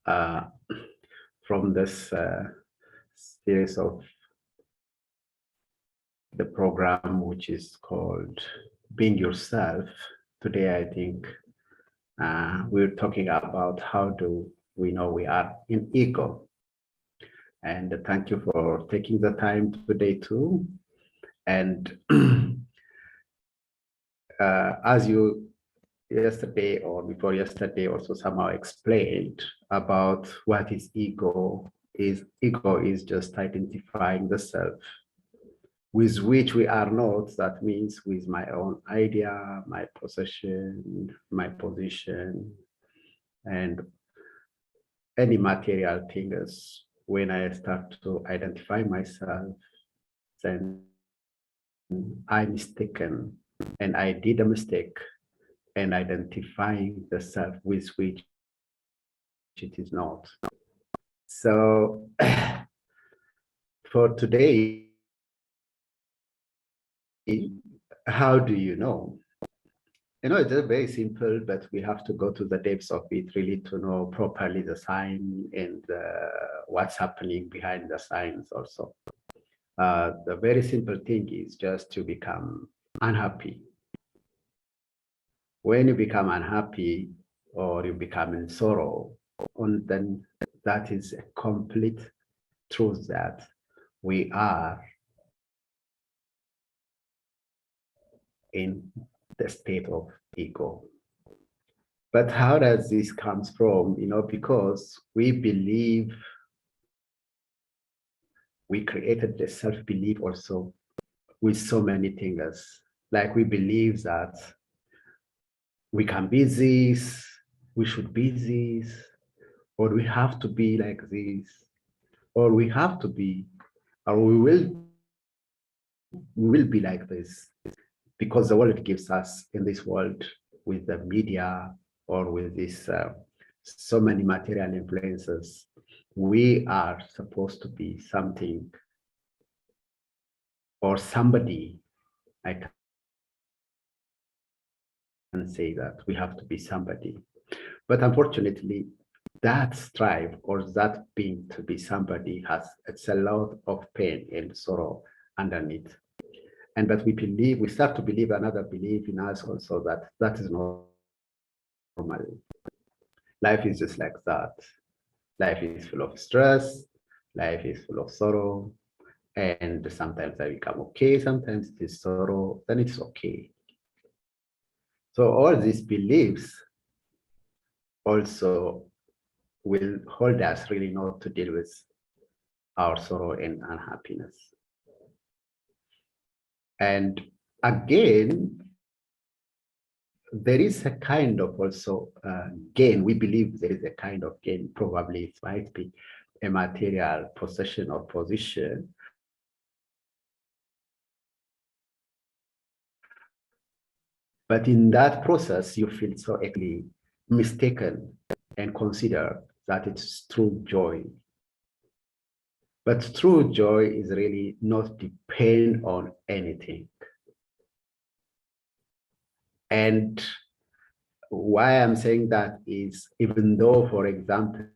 uh, from this series of the program, which is called Being Yourself. Today, I think we're talking about how do we know we are in ego. And thank you for taking the time today too. And as you yesterday or before yesterday also somehow explained about what is ego is just identifying the self with which we are not. That means with my own idea, my possession, my position, and any material things. When I start to identify myself, then I mistaken and I did a mistake and identifying the self with which it is not. So for today, how do you know? It's just very simple, but we have to go to the depths of it really to know properly the sign and what's happening behind the signs also. The very simple thing is just to become unhappy. When you become unhappy or you become in sorrow, then that is a complete truth that we are in the state of ego. But how does this comes from? Because we believe we created the self-belief also with so many things. Like we believe that we can be this, we should be this, or we have to be like this, or we have to be, or we will be like this, because the world gives us in this world with the media or with this so many material influences, we are supposed to be something or somebody. I can say that we have to be somebody, but unfortunately that strive or that being to be somebody it's a lot of pain and sorrow underneath. And but we start to believe another belief in us also that is normal. Life is just like that. Life is full of stress. Life is full of sorrow. And sometimes I become okay. Sometimes it is sorrow. Then it's okay. So all these beliefs also will hold us really not to deal with our sorrow and unhappiness. And again, there is a kind of also gain. We believe there is a kind of gain. Probably it might be a material possession or position. But in that process, you feel so actually mistaken and consider that it's true joy. But true joy is really not depend on anything. And why I'm saying that is, even though, for example,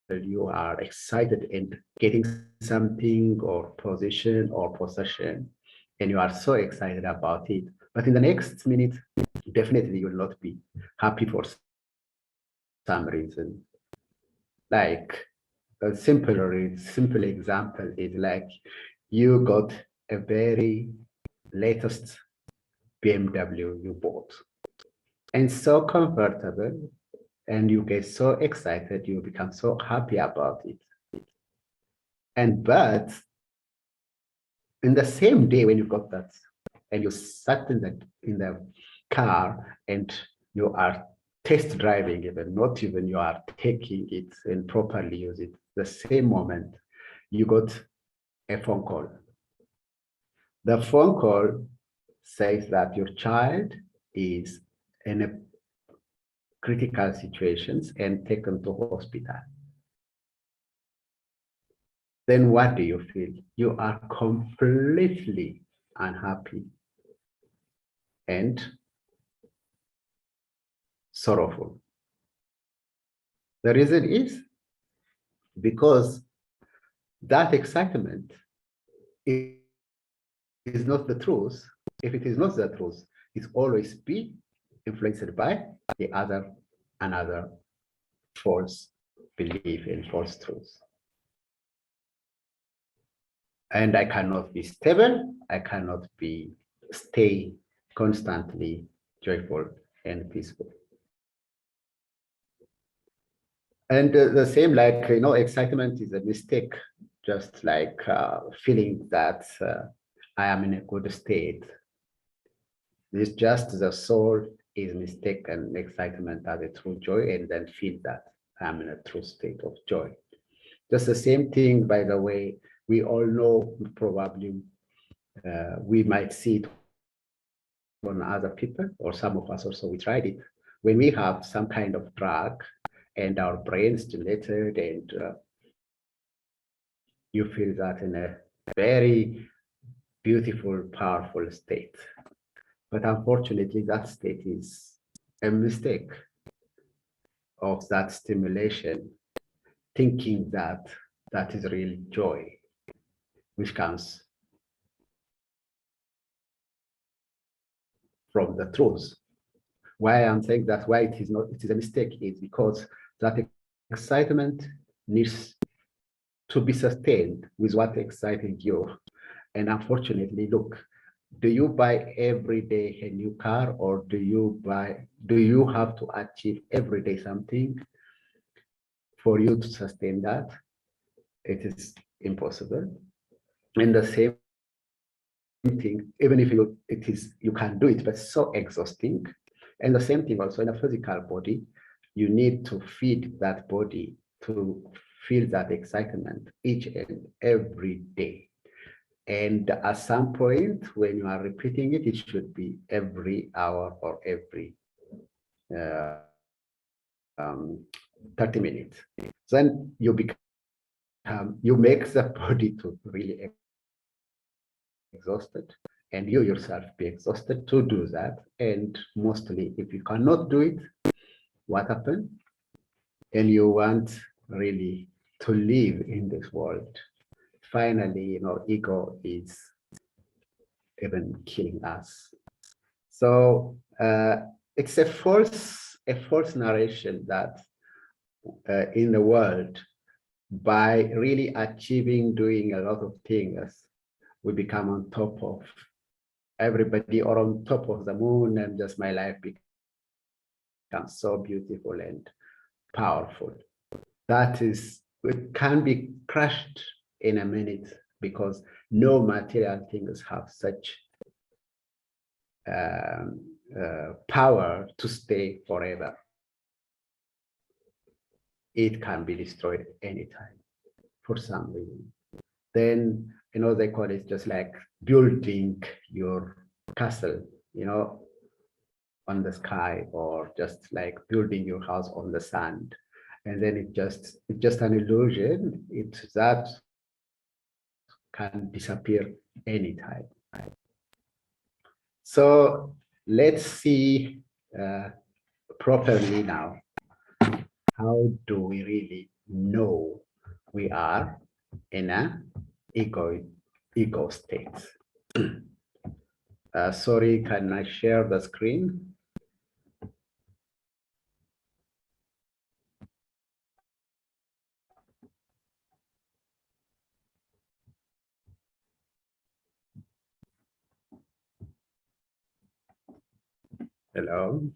you are excited and getting something or position or possession, and you are so excited about it, but in the next minute, definitely you will not be happy for some reason. Like a simple example is like you got a very latest BMW you bought, and so comfortable, and you get so excited, you become so happy about it. And but in the same day when you got that, and you sat in the car and you are test driving, even not even you are taking it and properly use it, the same moment you got a phone call. The phone call says that your child is in a critical situations and taken to hospital. Then what do you feel? You are completely unhappy and sorrowful. The reason is because that excitement is not the truth. If it is not the truth, it's always be influenced by the another false belief and false truth. And I cannot be stable. I cannot stay constantly joyful and peaceful. And the same, like, excitement is a mistake, just like feeling that I am in a good state. It's just the soul is mistaken excitement as a true joy and then feel that I'm in a true state of joy. Just the same thing, by the way, we all know probably we might see it on other people, or some of us also, we tried it. When we have some kind of drug and our brain stimulated and you feel that in a very beautiful, powerful state. But unfortunately, that state is a mistake of that stimulation, thinking that that is real joy, which comes from the truth. Why I'm saying that, why it is a mistake, is because that excitement needs to be sustained with what exciting you. And unfortunately, look, do you buy every day a new car, or do you have to achieve every day something for you to sustain that? It is impossible. And the same thing, even if you can do it, but it's so exhausting. And the same thing also in a physical body, you need to feed that body to feel that excitement each and every day. And at some point, when you are repeating it, it should be every hour or every uh, 30 minutes. Then you make the body to really exhausted, and you yourself be exhausted to do that. And mostly, if you cannot do it, what happens? And you want really to live in this world. Finally, ego is even killing us. So it's a false narration that in the world, by really achieving, doing a lot of things, we become on top of everybody, or on top of the moon, and just my life becomes so beautiful and powerful. It can be crushed in a minute, because no material things have such power to stay forever. It can be destroyed anytime for some reason. Then, they call it just like building your castle, on the sky, or just like building your house on the sand. And then it's just an illusion. That can disappear anytime. So let's see properly now, how do we really know we are in an ego state? Sorry, can I share the screen? Hello?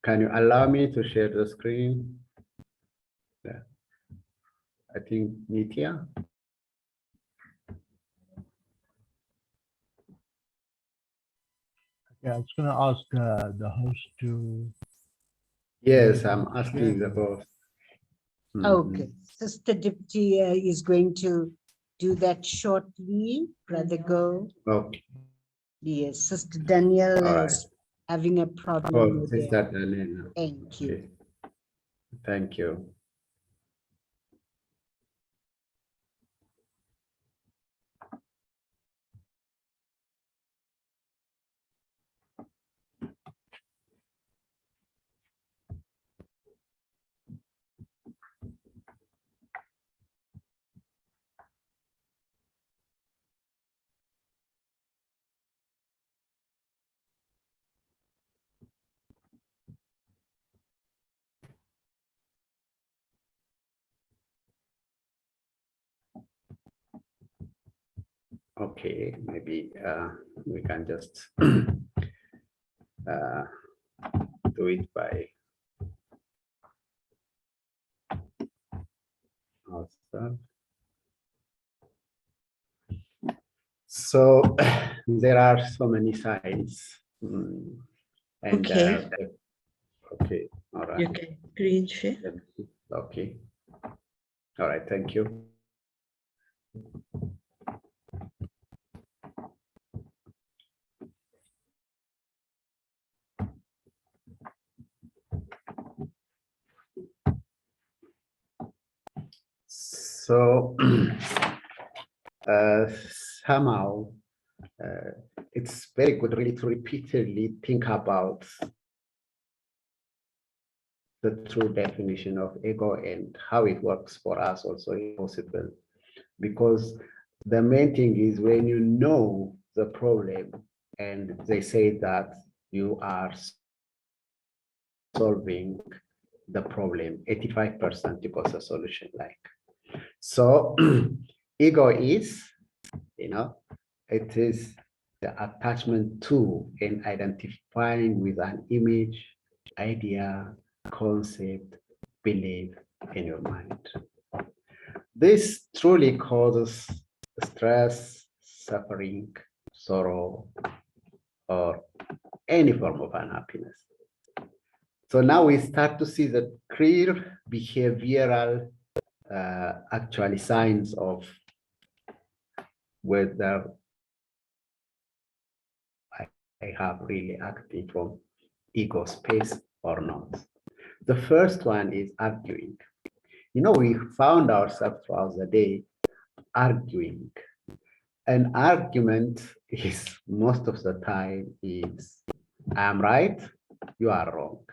Can you allow me to share the screen? Yeah. I think Nitya. Yeah, I was going to ask the host to. Yes, I'm asking the host. Okay, Sister Dipti is going to do that shortly. Brother Go. Okay. Yes, Sister Danielle All right. is having a problem Oh, with Sister it. Daniela. Thank you. Okay. Thank you. Okay, maybe we can just do it by ourselves. So there are so many signs. And Okay. okay, all right. You can green share. Okay. All right, thank you. So somehow it's very good really to repeatedly think about the true definition of ego and how it works for us also if possible. Because the main thing is when you know the problem and they say that you are solving the problem, 85% equals a solution like. So ego is, it is the attachment to and identifying with an image, idea, concept, belief in your mind. This truly causes stress, suffering, sorrow, or any form of unhappiness. So now we start to see the clear behavioral actually signs of whether I have really acted from ego space or not. The first one is arguing. We found ourselves throughout the day arguing. An argument is most of the time is I am right, you are wrong.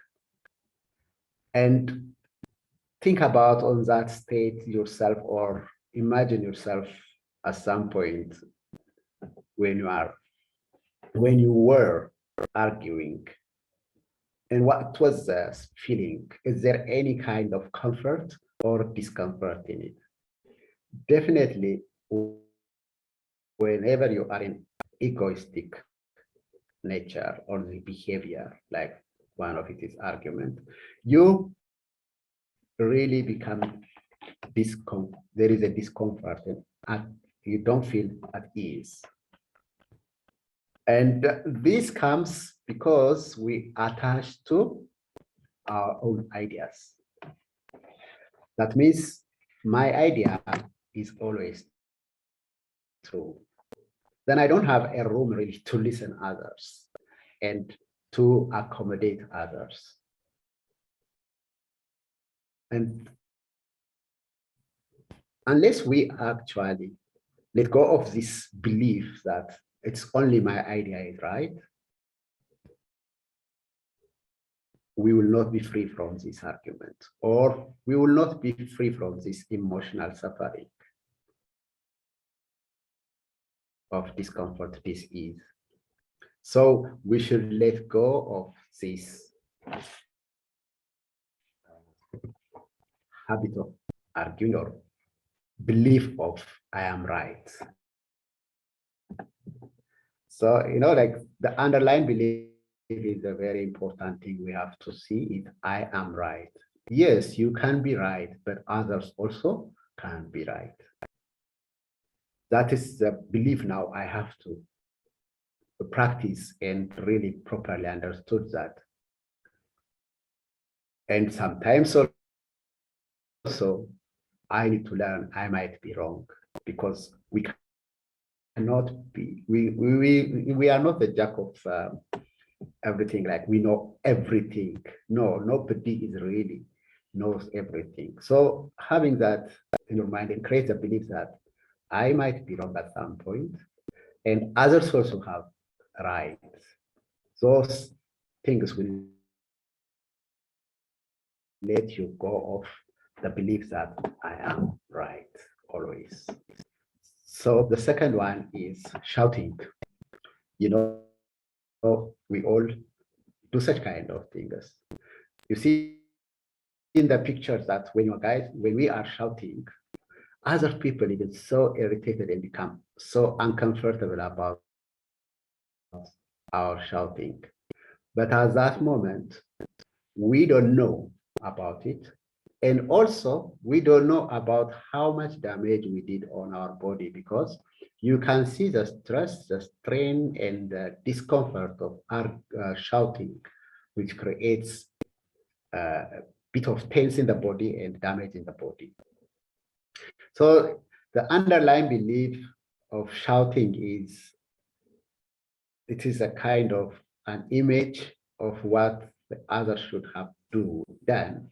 And think about on that state yourself or imagine yourself at some point when you were arguing. And what was the feeling? Is there any kind of comfort or discomfort in it? Definitely, whenever you are in egoistic nature or the behavior, like one of it is argument, you really become there is a discomfort and you don't feel at ease. And this comes because we attach to our own ideas. That means my idea is always true. Then I don't have a room really to listen others and to accommodate others. And unless we actually let go of this belief that it's only my idea is right, we will not be free from this argument, or we will not be free from this emotional suffering of discomfort, dis-ease. So we should let go of this habit of arguing or belief of I am right. So, like the underlying belief is a very important thing we have to see is I am right. Yes, you can be right, but others also can be right. That is the belief now I have to practice and really properly understood that. And sometimes also I need to learn I might be wrong because we cannot be, we are not the jack of everything, like we know everything. No, nobody is really knows everything. So having that in your mind and create a belief that I might be wrong at some point and others also have right. Those things will let you go of the belief that I am right always. So the second one is shouting. We all do such kind of things. You see in the pictures that when we are shouting, other people even so irritated and become so uncomfortable about our shouting. But at that moment, we don't know about it. And also, we don't know about how much damage we did on our body, because you can see the stress, the strain, and the discomfort of our shouting, which creates a bit of tense in the body and damage in the body. So the underlying belief of shouting is, it is a kind of an image of what the other should have done,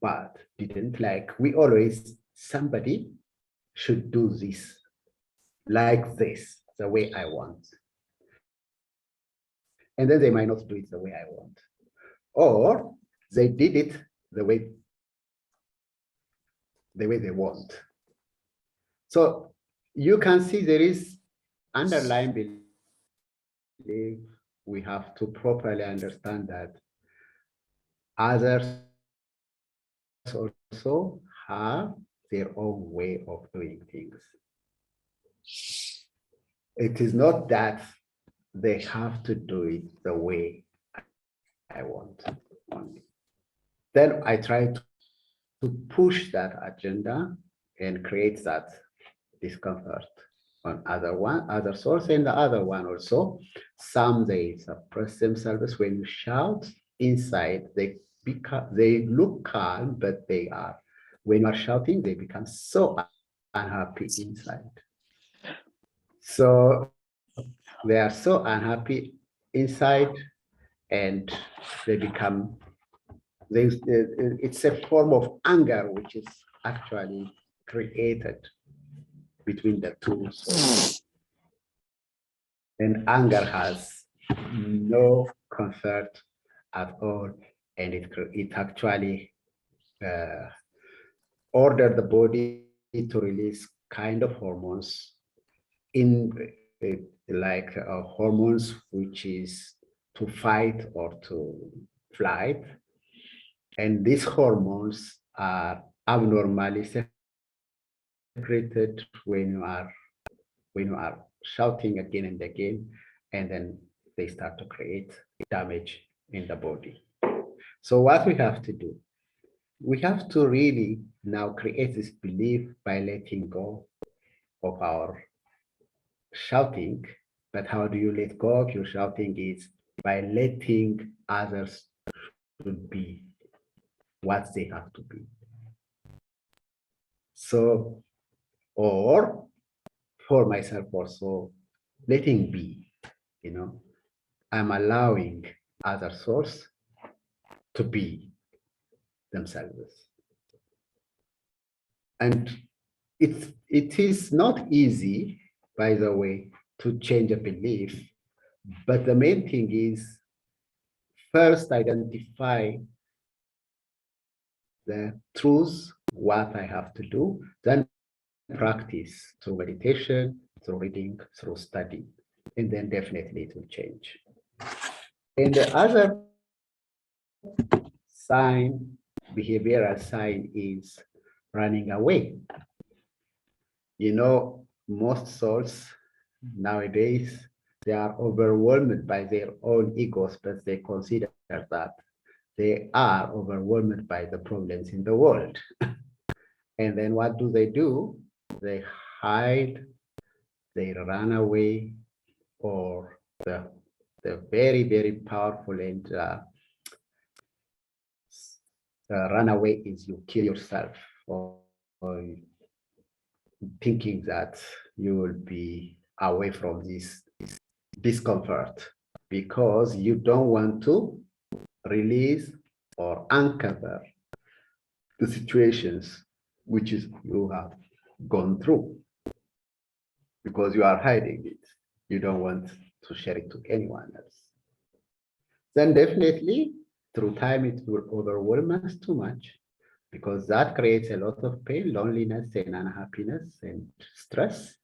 but didn't. Like, we always, somebody should do this, like this, the way I want. And then they might not do it the way I want. Or they did it the way they want. So you can see there is underlying belief. We have to properly understand that others also have their own way of doing things. It is not that they have to do it the way I want only. Then I try to push that agenda and create that discomfort on other source, and the other one also. Some, they suppress themselves. When you shout inside, they look calm, but they are, when you are shouting, they become so unhappy inside. So they are so unhappy inside, and they become, it's a form of anger which is actually created between the two. And anger has no comfort at all, and it actually ordered the body to release kind of hormones in like hormones which is to fight or to flight, and these hormones are abnormally secreted when you are shouting again and again, and then they start to create damage in the body. So what we have to do, we have to really now create this belief by letting go of our shouting. But how do you let go of your shouting? Is by letting others to be what they have to be. So, or for myself also, letting be, I'm allowing other souls to be themselves. And it is not easy, by the way, to change a belief, but the main thing is first identify the truth, what I have to do, then practice through meditation, through reading, through study, and then definitely it will change. And the other sign, behavioral sign, is running away. Most souls nowadays, they are overwhelmed by their own egos, but they consider that they are overwhelmed by the problems in the world. And then what do? They hide, they run away, or the very, very powerful and runaway is you kill yourself, or thinking that you will be away from this discomfort because you don't want to release or uncover the situations which you have gone through, because you are hiding it. You don't want to share it to anyone else. Then definitely through time it will overwhelm us too much, because that creates a lot of pain, loneliness, and unhappiness and stress.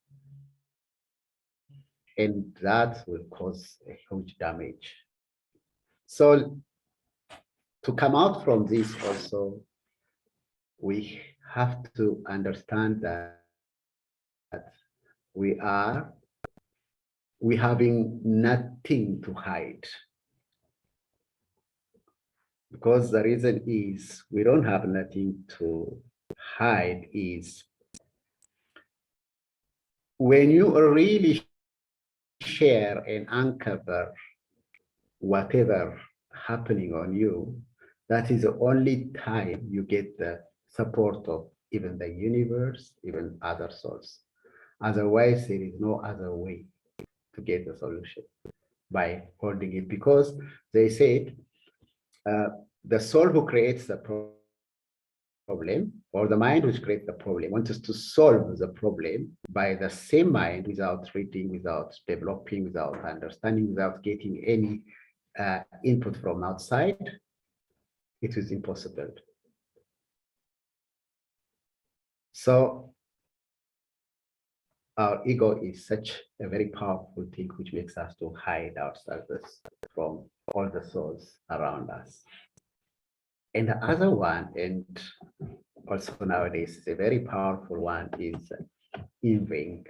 And that will cause a huge damage. So to come out from this also, we have to understand that we having nothing to hide. Because the reason is we don't have nothing to hide is when you really share and uncover whatever happening on you, that is the only time you get the support of even the universe, even other souls. Otherwise, there is no other way to get the solution by holding it, because they said the soul who creates the problem, or the mind which creates the problem, wants us to solve the problem by the same mind, without reading, without developing, without understanding, without getting any input from outside. It is impossible. So our ego is such a very powerful thing which makes us to hide ourselves from all the souls around us. And the other one, and also nowadays a very powerful one, is envying.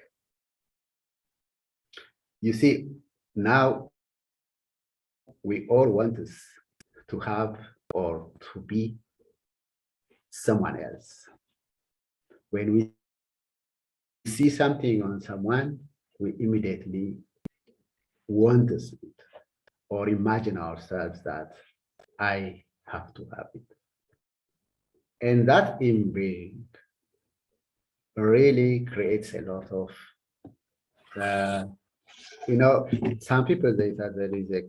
You see, now we all want us to have or to be someone else. When we see something on someone, we immediately want to see it or imagine ourselves that I have to have it. And that envying really creates a lot of, some people say that there is a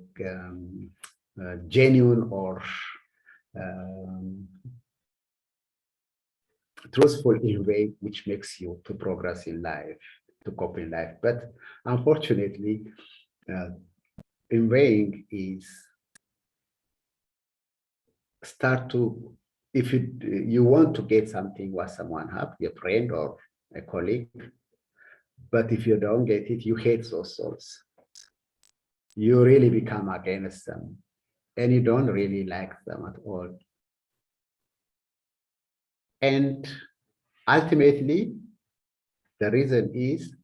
genuine or truthful envy which makes you to progress in life, to cope in life. But unfortunately, envying is start to, if you want to get something what someone have, your friend or a colleague, but if you don't get it, you hate those souls. You really become against them, and you don't really like them at all. And ultimately, the reason is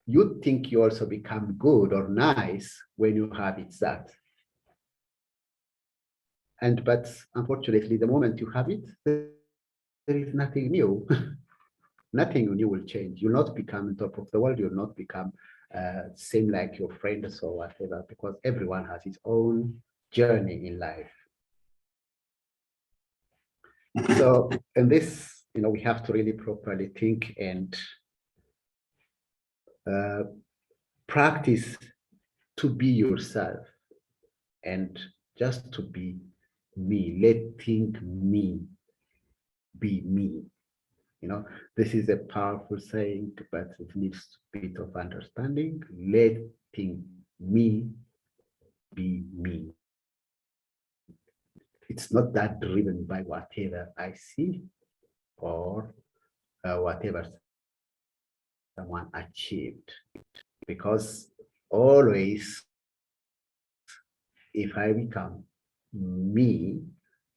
you think you also become good or nice when you have it that. But unfortunately, the moment you have it, there is nothing new. Nothing new will change. You'll not become top of the world. You'll not become same like your friends or whatever, because everyone has his own journey in life. So in this, we have to really properly think and practice to be yourself and just to be me, letting me be me. This is a powerful saying, but it needs a bit of understanding. Letting me be me. It's not that driven by whatever I see or whatever someone achieved, because always, if I become me,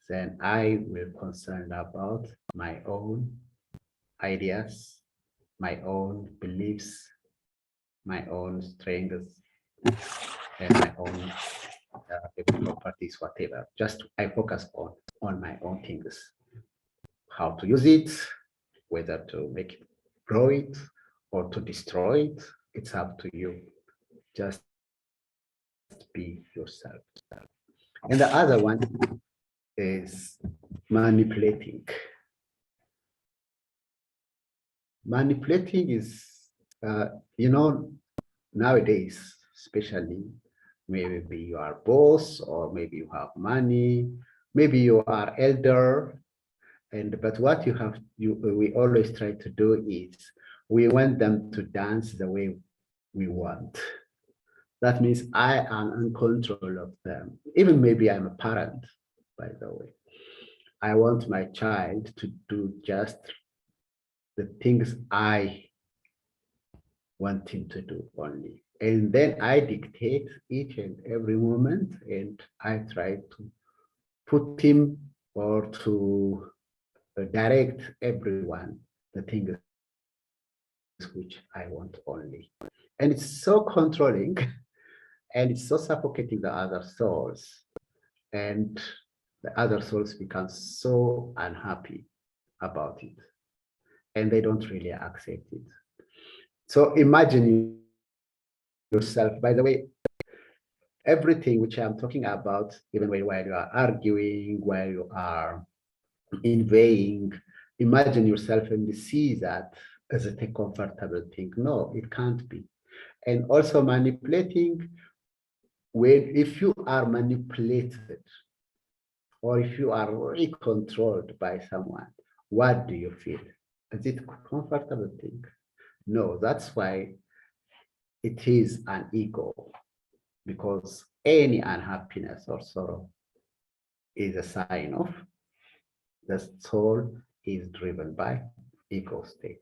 then I will concern about my own ideas, my own beliefs, my own strengths, and my own properties, whatever. Just I focus on my own things, how to use it, whether to make it grow it or to destroy it. It's up to you. Just be yourself. And the other one is manipulating. Manipulating is, nowadays, especially, maybe you are boss, or maybe you have money, maybe you are elder, but what we always try to do is we want them to dance the way we want. That means I am in control of them. Even maybe I'm a parent, by the way. I want my child to do just the things I want him to do only. And then I dictate each and every moment, and I try to put him or to direct everyone the things which I want only. And it's so controlling and it's so suffocating the other souls. And the other souls become so unhappy about it. And they don't really accept it. So imagine yourself, by the way, everything which I'm talking about, even while you are arguing, while you are inveighing, imagine yourself and see that as a comfortable thing. No, it can't be. And also manipulating, if you are manipulated or if you are really controlled by someone, what do you feel? Is it a comfortable thing? No, that's why it is an ego, because any unhappiness or sorrow is a sign of the soul is driven by ego state.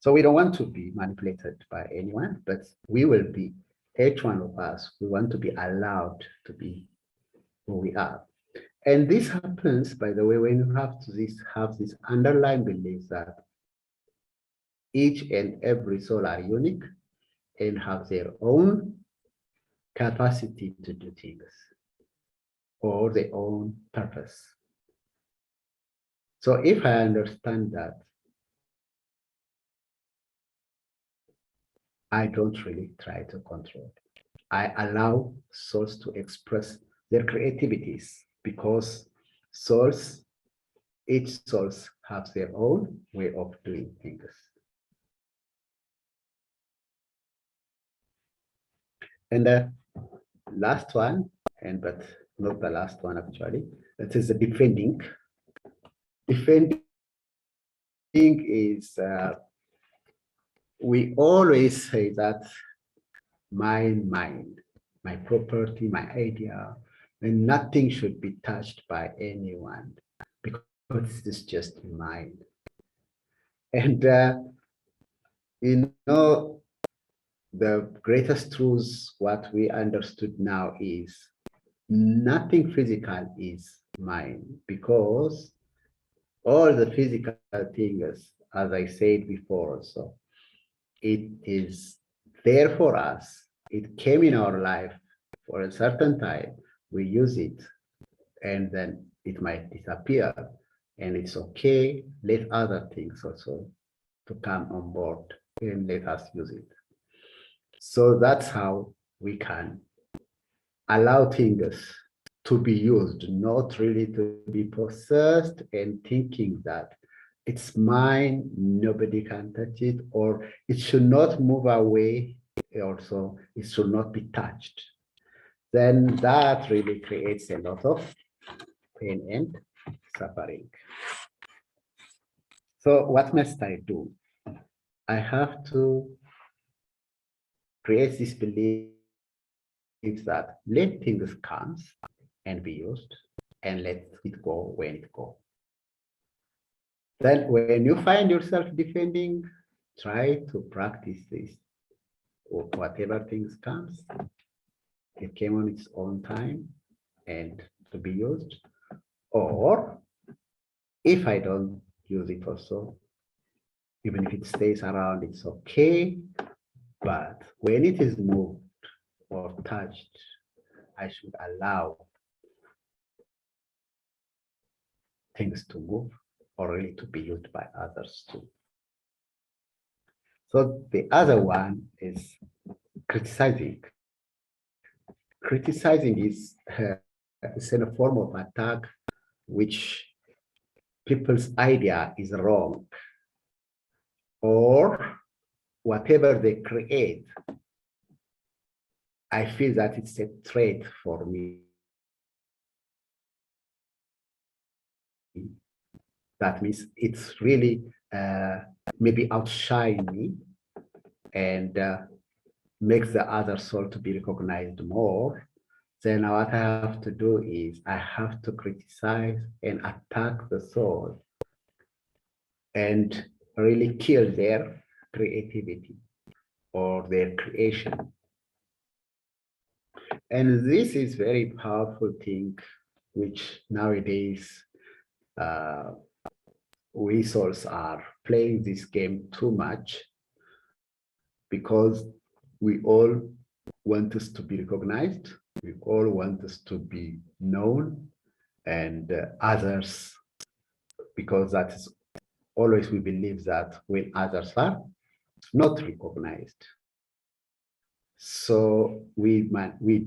So we don't want to be manipulated by anyone, but we will be, each one of us, we want to be allowed to be who we are. And this happens, by the way, when you have this underlying belief that each and every soul are unique and have their own capacity to do things or their own purpose. So if I understand that, I don't really try to control. I allow souls to express their creativities, because souls, each souls have their own way of doing things. And the last one, but not the last one actually, that is the defending. Defending is, we always say that my mind, my property, my idea, and nothing should be touched by anyone because it's just mine. And you know, the greatest truth, what we understood now is nothing physical is mine, because all the physical things, as I said before also, it is there for us. It came in our life for a certain time. We use it, and then it might disappear, and it's okay. Let other things also to come on board and let us use it. So that's how we can allow things to be used, not really to be possessed and thinking that it's mine, nobody can touch it, or it should not move away, also it should not be touched. Then that really creates a lot of pain and suffering. So what must I do? I have to create this belief that let things come and be used, and let it go when it goes. Then when you find yourself defending, try to practice this. Whatever things comes, it came on its own time and to be used. Or if I don't use it also, even if it stays around, it's okay. But when it is moved or touched, I should allow things to move or really to be used by others too. So the other one is criticizing. Criticizing is in a form of attack, which people's idea is wrong, or whatever they create, I feel that it's a threat for me. That means it's really maybe outshine me and makes the other soul to be recognized more. Then what I have to do is I have to criticize and attack the soul and really kill their creativity or their creation. And this is very powerful thing, which nowadays we souls are playing this game too much because we all want us to be recognized. We all want us to be known, and others, because that is always we believe that when others are not recognized. So we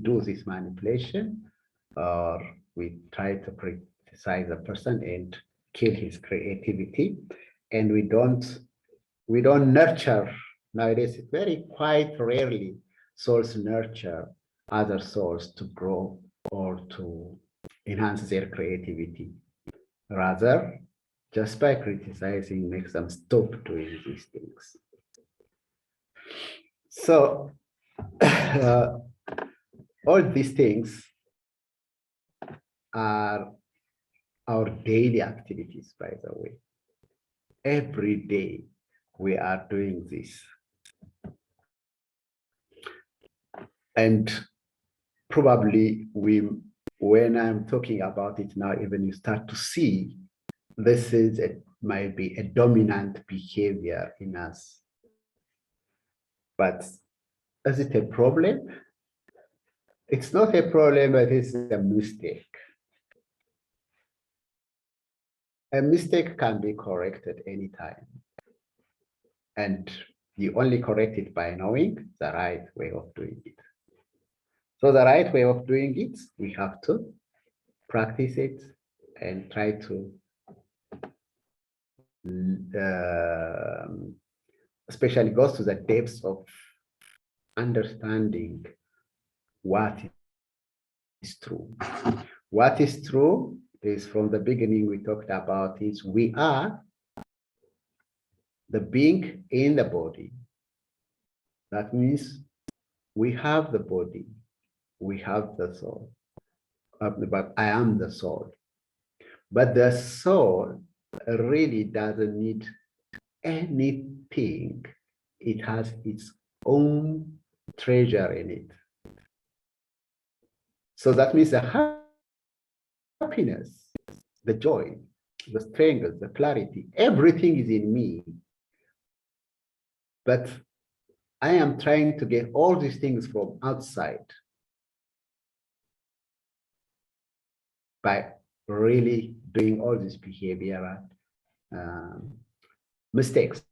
do this manipulation, or we try to criticize a person and kill his creativity, and we don't nurture. Nowadays, it's very quite rarely souls nurture other souls to grow or to enhance their creativity. Rather, just by criticizing makes them stop doing these things. So all these things are our daily activities, by the way. Every day we are doing this. And probably when I'm talking about it now, even you start to see this is might be a dominant behavior in us. But is it a problem? It's not a problem, but it's a mistake. A mistake can be corrected anytime. And you only correct it by knowing the right way of doing it. So the right way of doing it, we have to practice it and try to especially goes to the depths of understanding what is true. What is true is, from the beginning we talked about, is we are the being in the body. That means we have the body, we have the soul, but I am the soul. But the soul really doesn't need anything. It has its own treasure in it. So that means the happiness, the joy, the strength, the clarity, everything is in me. But I am trying to get all these things from outside by really doing all these behavioral mistakes.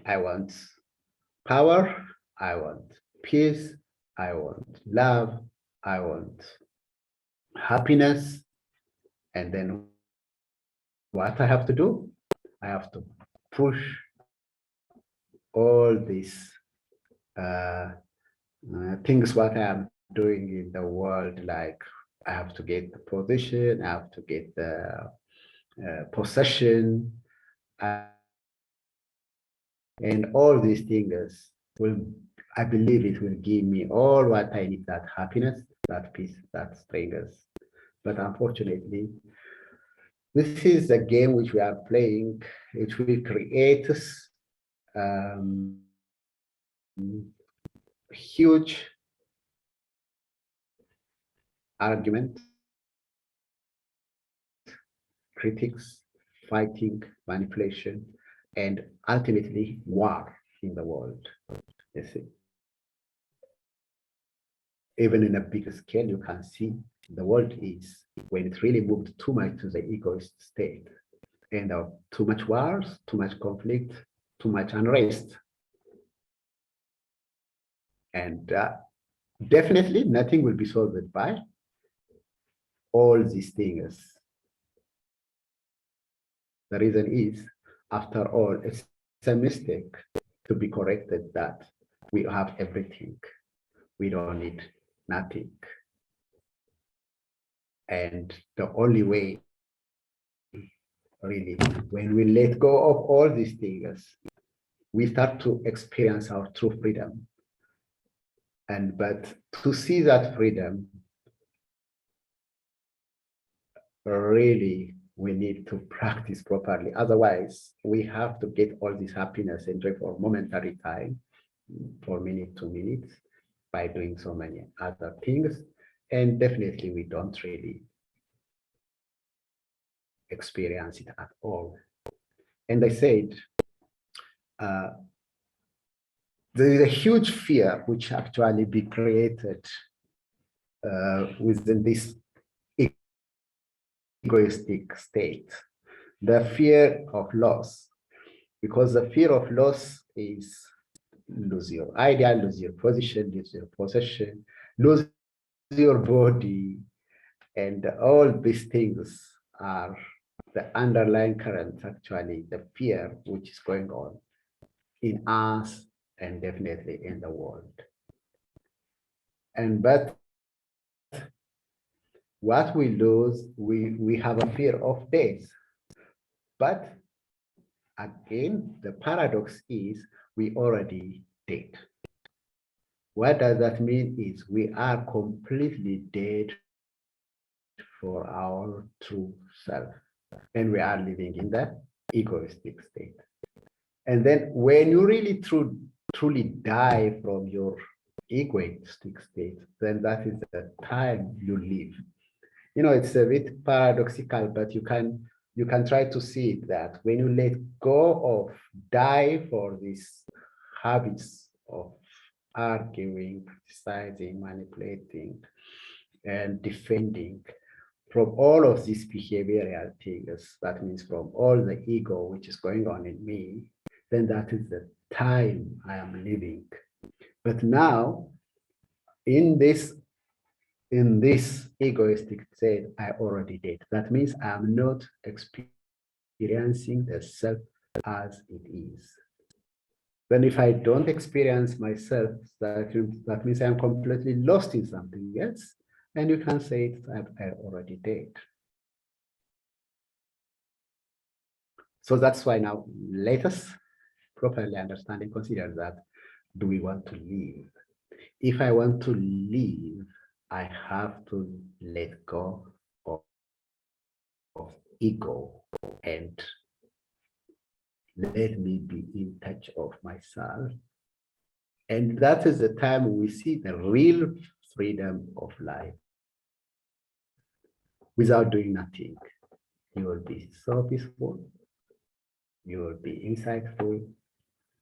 I want power, I want peace, I want love, I want happiness. And then what I have to do? I have to push all these things what I am doing in the world, like I have to get the position, I have to get the possession, and all these things will, I believe it will give me all what I need, that happiness, that peace, that strength. But unfortunately, this is a game which we are playing. It will create huge argument, critics, fighting, manipulation, and ultimately war in the world. You see, even in a bigger scale, you can see the world is, when it really moved too much to the egoist state, and too much wars, too much conflict, too much unrest. And definitely nothing will be solved by all these things. The reason is, after all, it's a mistake to be corrected that we have everything. We don't need nothing. And the only way, really, when we let go of all these things, we start to experience our true freedom. But to see that freedom, really, we need to practice properly. Otherwise, we have to get all this happiness and joy for momentary time, for minute to minutes, by doing so many other things. And definitely we don't really experience it at all. And I said, there is a huge fear which actually be created within this egoistic state, the fear of loss, because the fear of loss is lose your idea, lose your position, lose your possession, lose your body, and all these things are the underlying current, actually, the fear which is going on in us and definitely in the world. And but what we lose, we have a fear of death. But again, the paradox is we already dead. What does that mean is we are completely dead for our true self. And we are living in the egoistic state. And then when you really truly die from your egoistic state, then that is the time you live. You know, it's a bit paradoxical, but you can try to see it that when you let go of, die for these habits of arguing, criticizing, manipulating, and defending from all of these behavioral things, that means from all the ego which is going on in me, then that is the time I am living. But now, in this egoistic state, I already did. That means I am not experiencing the self as it is. Then if I don't experience myself, that means I'm completely lost in something else. And you can say that I already did. So that's why now let us properly understand and consider that, do we want to live? If I want to live, I have to let go of ego and let me be in touch of myself. And that is the time we see the real freedom of life. Without doing nothing, you will be so peaceful, you will be insightful,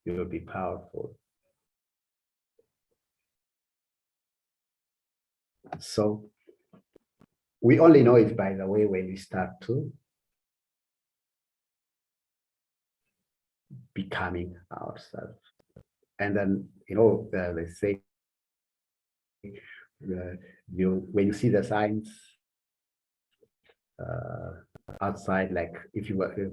you will be powerful. So we only know it, by the way, when we start to becoming ourselves. And then, you know, they say, when you see the signs outside, like if you were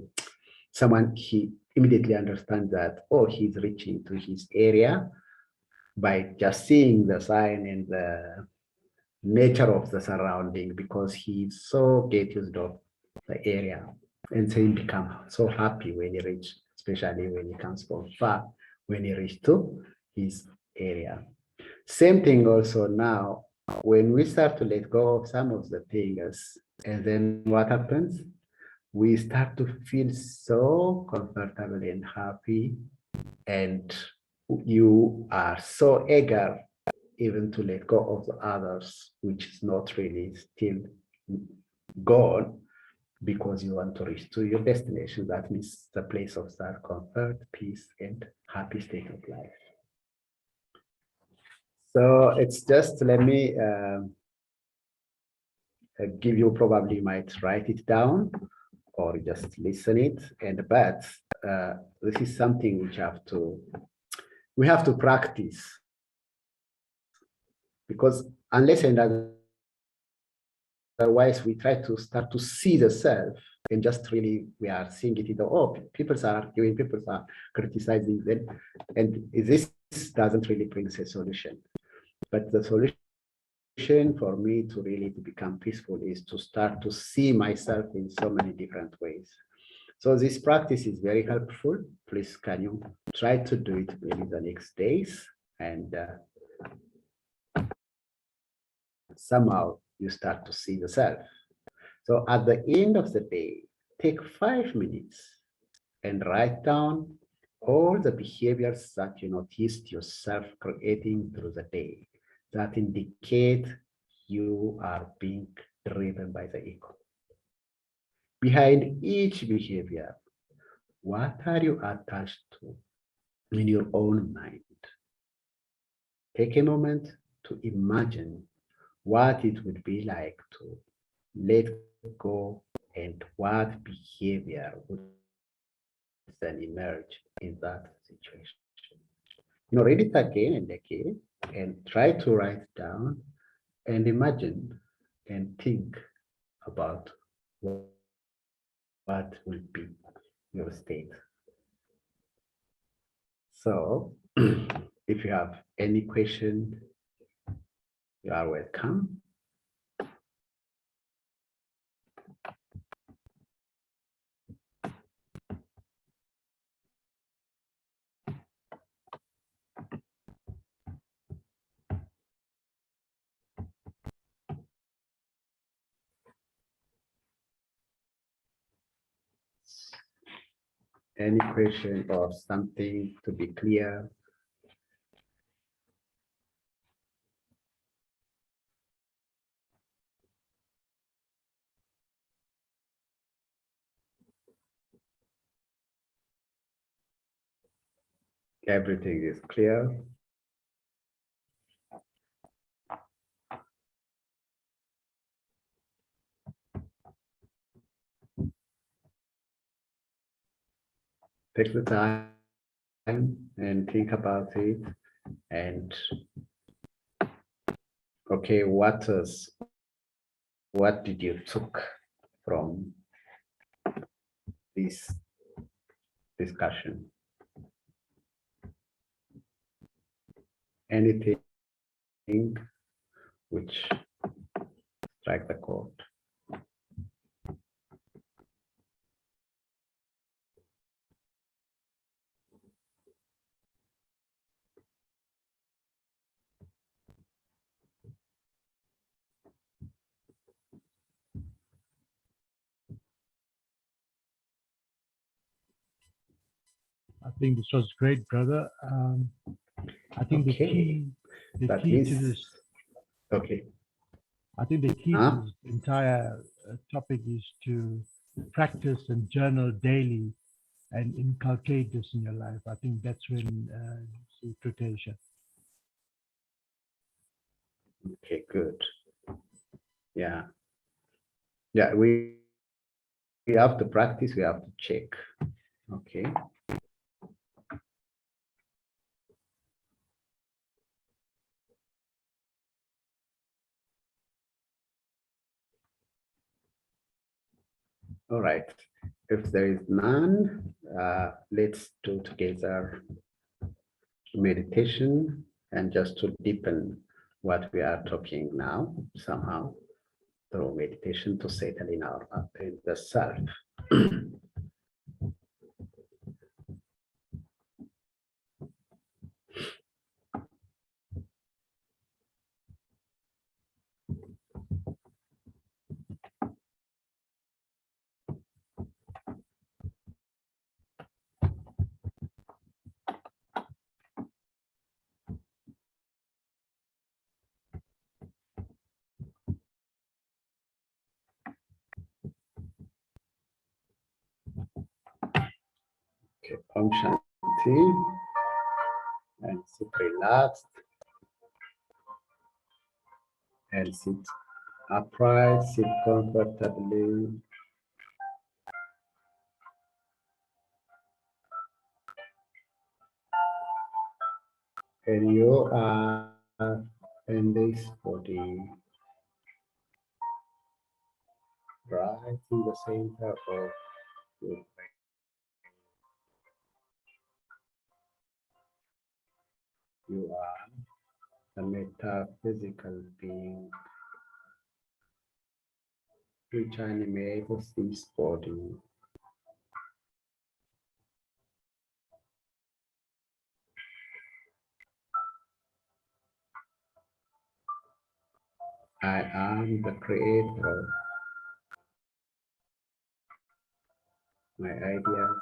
someone, he immediately understands that, oh, he's reaching to his area by just seeing the sign and the nature of the surrounding, because he's so get used to the area, and so he become so happy when he reach, especially when he comes from far, when he reach to his area. Same thing also now, when we start to let go of some of the things, and then what happens? We start to feel so comfortable and happy, and you are so eager even to let go of the others, which is not really still gone, because you want to reach to your destination. That means the place of self-comfort, peace, and happy state of life. So it's just, let me give you, probably might write it down or just listen it. And but this is something which we have to practice, because unless and otherwise we try to start to see the self and just really we are seeing it in the, oh, people are arguing, people are criticizing them, and this doesn't really bring a solution. But the solution for me to really to become peaceful is to start to see myself in so many different ways. So this practice is very helpful. Please, can you try to do it maybe the next days, and somehow you start to see the self. So at the end of the day, take 5 minutes and write down all the behaviors that you noticed yourself creating through the day that indicate you are being driven by the ego. Behind each behavior, what are you attached to in your own mind? Take a moment to imagine what it would be like to let go and what behavior would then emerge in that situation. Read it again and again and try to write down and imagine and think about what will be your state. So if you have any question, you are welcome. Any question or something to be clear? Everything is clear. Take the time and think about it. And okay, what did you took from this discussion? Anything which strike the chord? I think this was great, brother. I think the Okay. key That to means this, okay. I think the key Huh? to this entire topic is to practice and journal daily and inculcate this in your life. I think that's when see Kritesh. Okay, good. Yeah. Yeah, we have to practice, we have to check. Okay. All right. If there is none, let's do together meditation and just to deepen what we are talking now somehow through meditation to settle in our in the self. Okay, Om Shanti, and sit relaxed and sit upright, sit comfortably. And you are in this body, right in the center of your brain. You are a metaphysical being which animates this body. I am the creator of my ideas,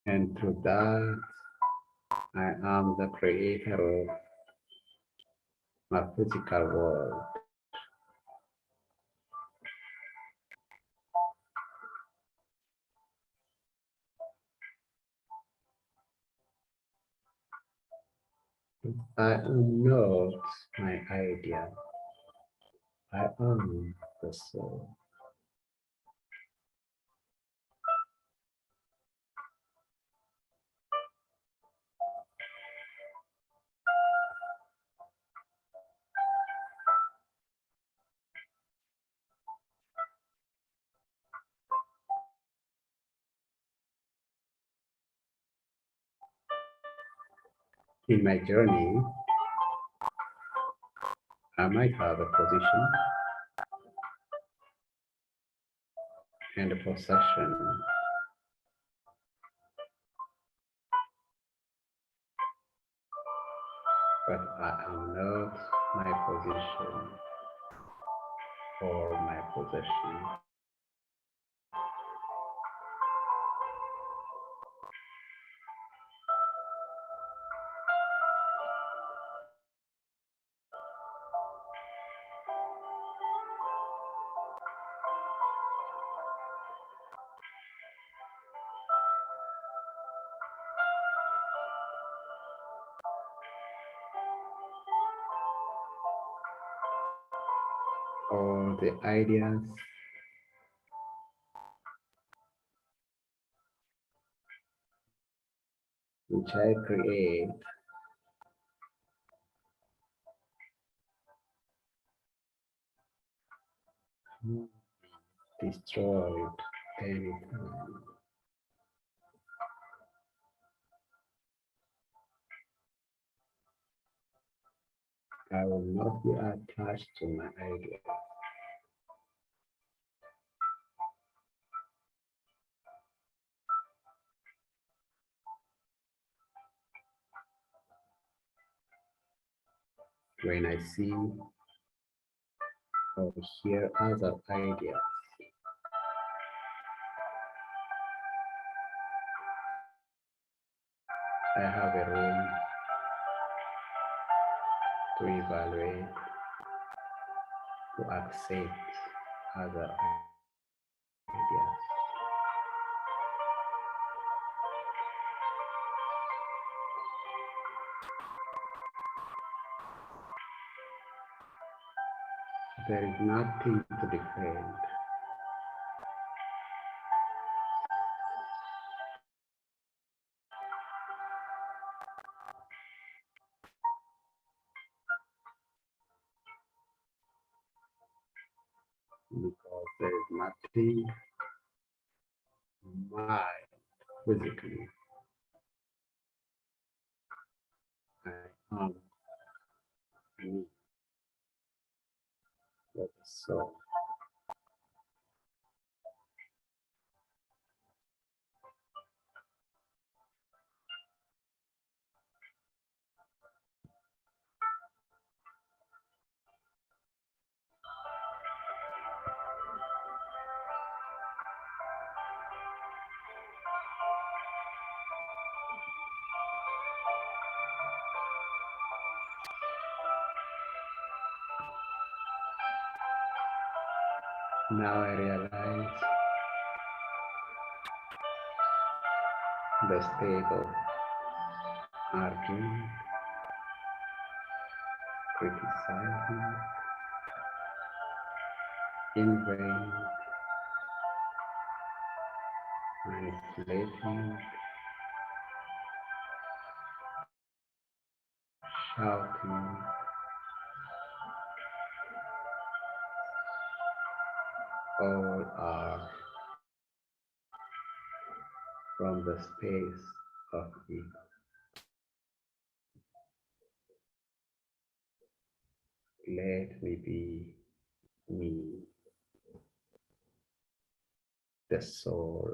and to that, I am the creator of my physical world. I am not my idea. I am the soul. In my journey, I might have a position and a possession, but I am not my position or my possession. Or the ideas which I create destroyed anytime. I will not be attached to my idea. When I see or hear other ideas, I have a room to evaluate, to accept other ideas. There is nothing to defend. Because there is nothing mind physically. I am me, that is so. Now I realize the state of arguing, criticizing, invading, manipulating, shouting, all are from the space of ego. Let me be me, the soul,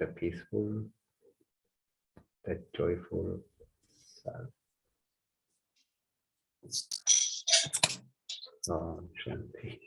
the peaceful, the joyful self. Om Shanti.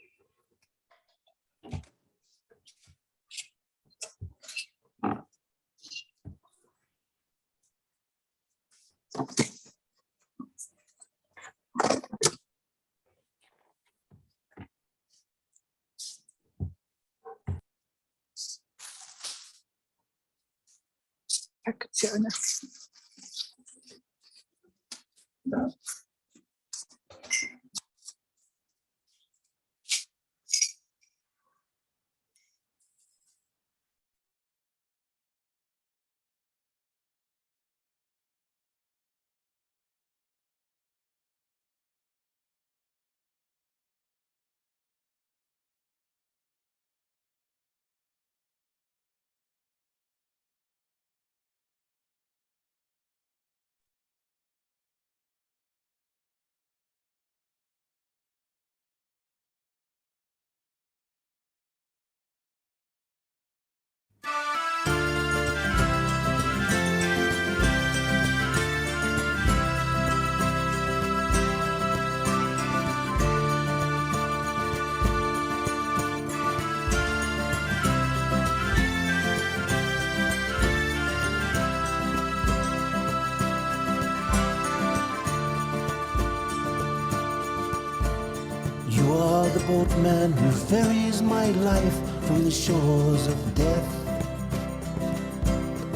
You are the boatman who ferries my life from the shores of death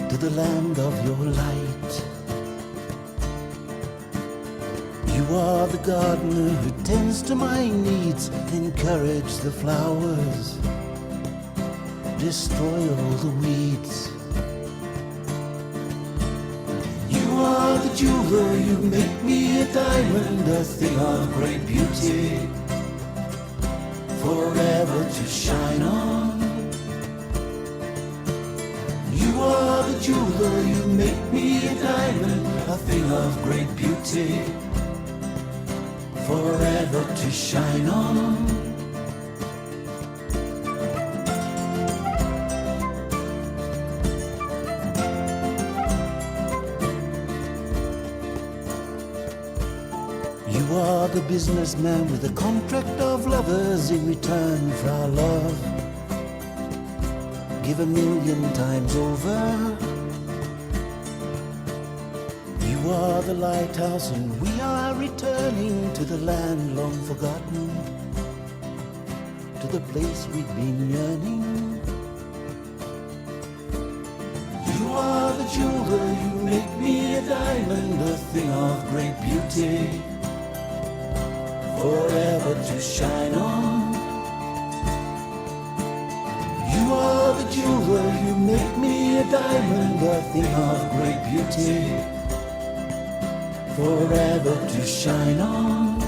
to the land of your light. You are the gardener who tends to my needs, encourage the flowers, destroy all the weeds. You are the jeweler, you make me a diamond, a thing of great beauty, forever to shine on. You are the jeweler, you make me a diamond, a thing of great beauty, forever to shine on. You are the businessman with a contract of lovers in return for our love. Give 1,000,000 times over. You are the lighthouse and we are returning to the land long forgotten, to the place we've been yearning. You are the jeweler, you make me a diamond, a thing of great beauty, forever to shine on. You are the jeweler, you make me a diamond, a thing of great beauty, forever to shine on.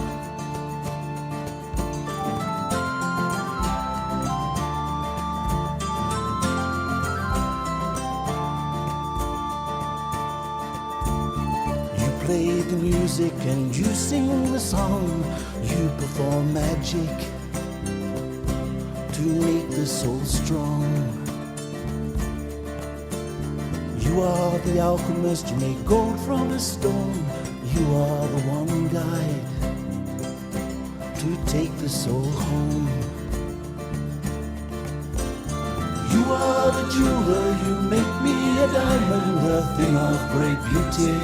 You play the music and you sing the song, you perform magic to make the soul strong. You are the alchemist, you make gold from a stone. You are the one guide to take the soul home. You are the jeweler, you make me a diamond, a thing of great beauty,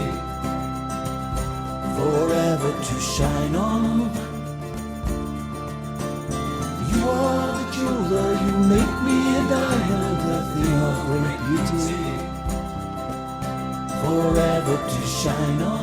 forever to shine on. You are the jeweler, you make me a diamond, a thing of great beauty, forever to shine on.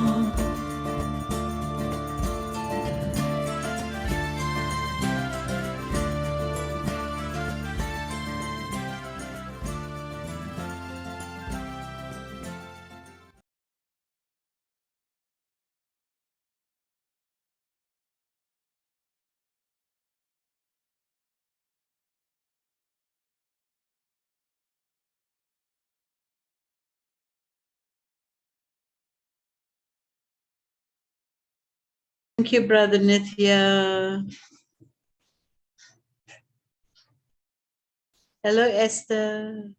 Thank you, Brother Nithya. Hello, Esther.